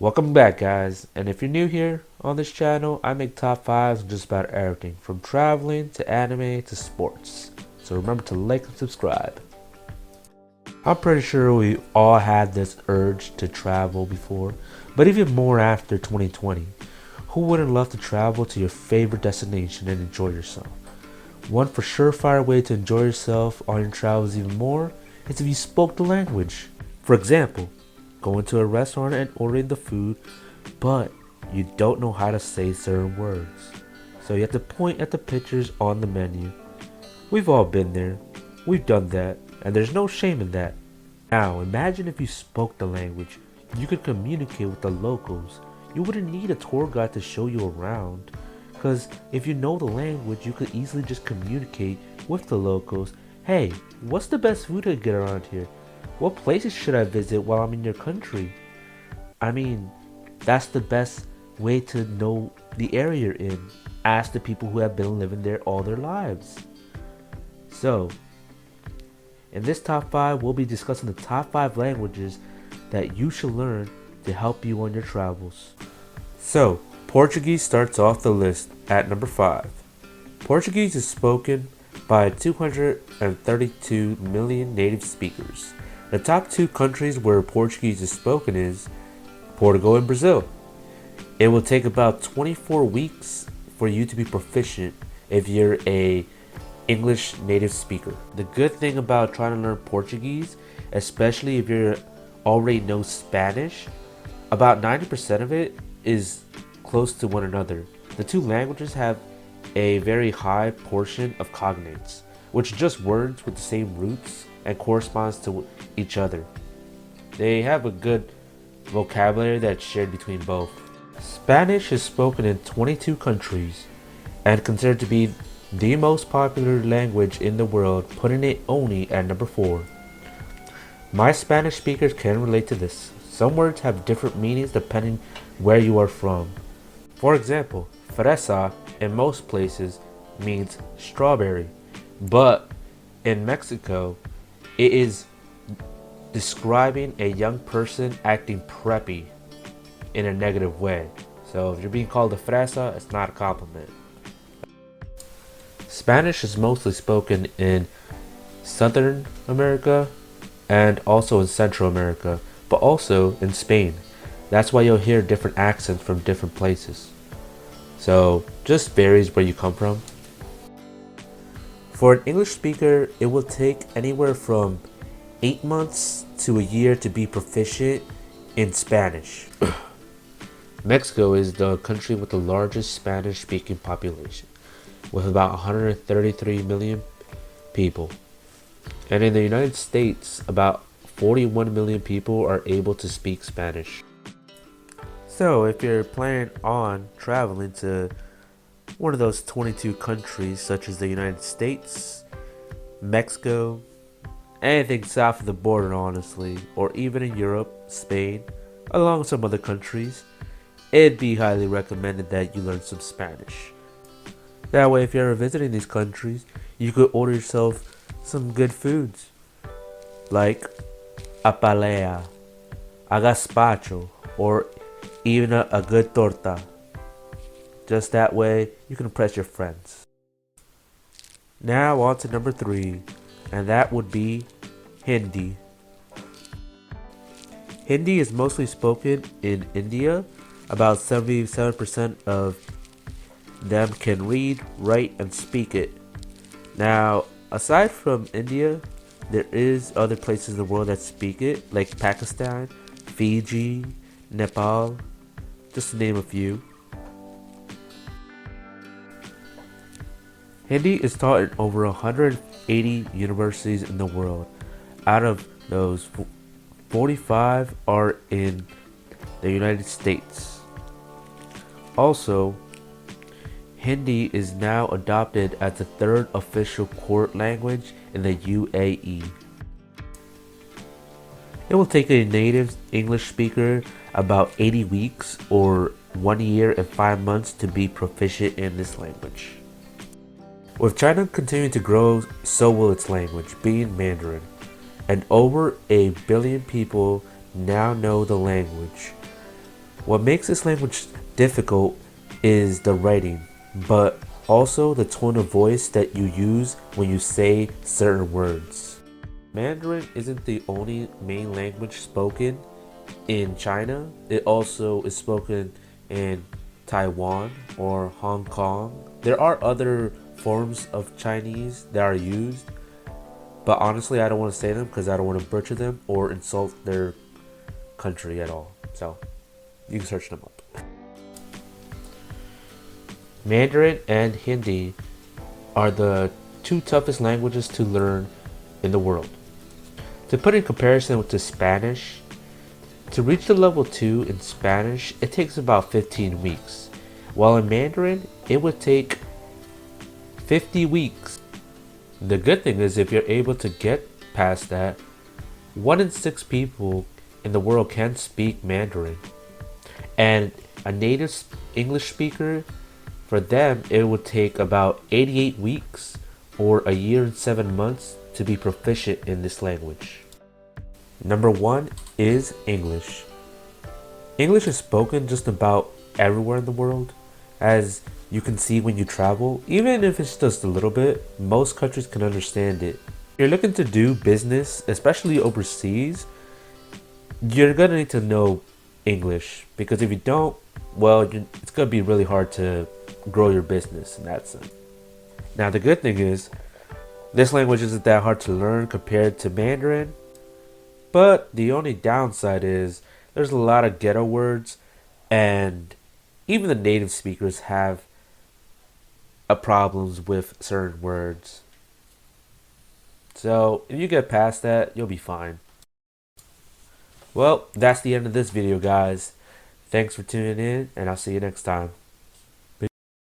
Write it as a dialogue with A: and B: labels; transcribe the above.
A: Welcome back, guys, and if you're new here on this channel, I make top 5s on just about everything, from traveling to anime to sports. So remember to like and subscribe. I'm pretty sure we all had this urge to travel before, but even more after 2020. Who wouldn't love to travel to your favorite destination and enjoy yourself? One for surefire way to enjoy yourself on your travels even more is if you spoke the language. For example, going to a restaurant and ordering the food, but you don't know how to say certain words. So you have to point at the pictures on the menu. We've all been there. We've done that, and there's no shame in that. Now, imagine if you spoke the language. You could communicate with the locals. You wouldn't need a tour guide to show you around. Because if you know the language, you could easily just communicate with the locals. Hey, what's the best food to get around here? What places should I visit while I'm in your country? I mean, that's the best way to know the area you're in. Ask the people who have been living there all their lives. So, in this top 5, we'll be discussing the top 5 languages that you should learn to help you on your travels. So, Portuguese starts off the list at number 5. Portuguese is spoken by 232 million native speakers. The top 2 countries where Portuguese is spoken is Portugal and Brazil. It will take about 24 weeks for you to be proficient if you're a English native speaker. The good thing about trying to learn Portuguese, especially if you already know Spanish, about 90% of it is close to one another. The two languages have a very high portion of cognates, which are just words with the same roots and corresponds to each other. They have a good vocabulary that's shared between both. Spanish is spoken in 22 countries and considered to be the most popular language in the world, putting it only at number 4. My Spanish speakers can relate to this. Some words have different meanings depending where you are from. For example, fresa in most places means strawberry, but in Mexico, it is describing a young person acting preppy in a negative way. So if you're being called a fresa, it's not a compliment. Spanish is mostly spoken in Southern America and also in Central America, but also in Spain. That's why you'll hear different accents from different places. So just varies where you come from. For an English speaker, it will take anywhere from 8 months to a year to be proficient in Spanish. Mexico is the country with the largest Spanish speaking population, with about 133 million people. And in the United States, about 41 million people are able to speak Spanish. So if you're planning on traveling to one of those 22 countries such as the United States, Mexico, anything south of the border honestly, or even in Europe, Spain, along with some other countries, it'd be highly recommended that you learn some Spanish. That way if you're ever visiting these countries, you could order yourself some good foods like a paella, a gazpacho, or even a good torta. Just that way you can impress your friends. Now on to number 3, and that would be Hindi. Hindi is mostly spoken in India. About 77% of them can read, write, and speak it. Now, aside from India, there is other places in the world that speak it, like Pakistan, Fiji, Nepal, just to name a few. Hindi is taught in over 180 universities in the world. Out of those, 45 are in the United States. Also, Hindi is now adopted as the 3rd official court language in the UAE. It will take a native English speaker about 80 weeks or 1 year and 5 months to be proficient in this language. With China continuing to grow, so will its language, being Mandarin, and over 1 billion people now know the language. What makes this language difficult is the writing, but also the tone of voice that you use when you say certain words. Mandarin isn't the only main language spoken in China. It also is spoken in Taiwan or Hong Kong. There are other forms of Chinese that are used, but honestly, I don't want to say them because I don't want to butcher them or insult their country at all. So you can search them up. Mandarin and Hindi are the two toughest languages to learn in the world. To put in comparison to Spanish, to reach the level 2 in Spanish, it takes about 15 weeks, while in Mandarin, it would take 50 weeks. The good thing is if you're able to get past that, 1 in 6 people in the world can speak Mandarin. And a native English speaker, for them, it would take about 88 weeks or a year and 7 months to be proficient in this language. Number 1 is English. English is spoken just about everywhere in the world. As you can see when you travel, even if it's just a little bit, most countries can understand it. If you're looking to do business, especially overseas, you're gonna need to know English, because if you don't, well, it's gonna be really hard to grow your business in that sense. Now, the good thing is, this language isn't that hard to learn compared to Mandarin, but the only downside is there's a lot of ghetto words, and even the native speakers have problems with certain words. So if you get past that, you'll be fine. Well, that's the end of this video, guys. Thanks for tuning in, and I'll see you next time.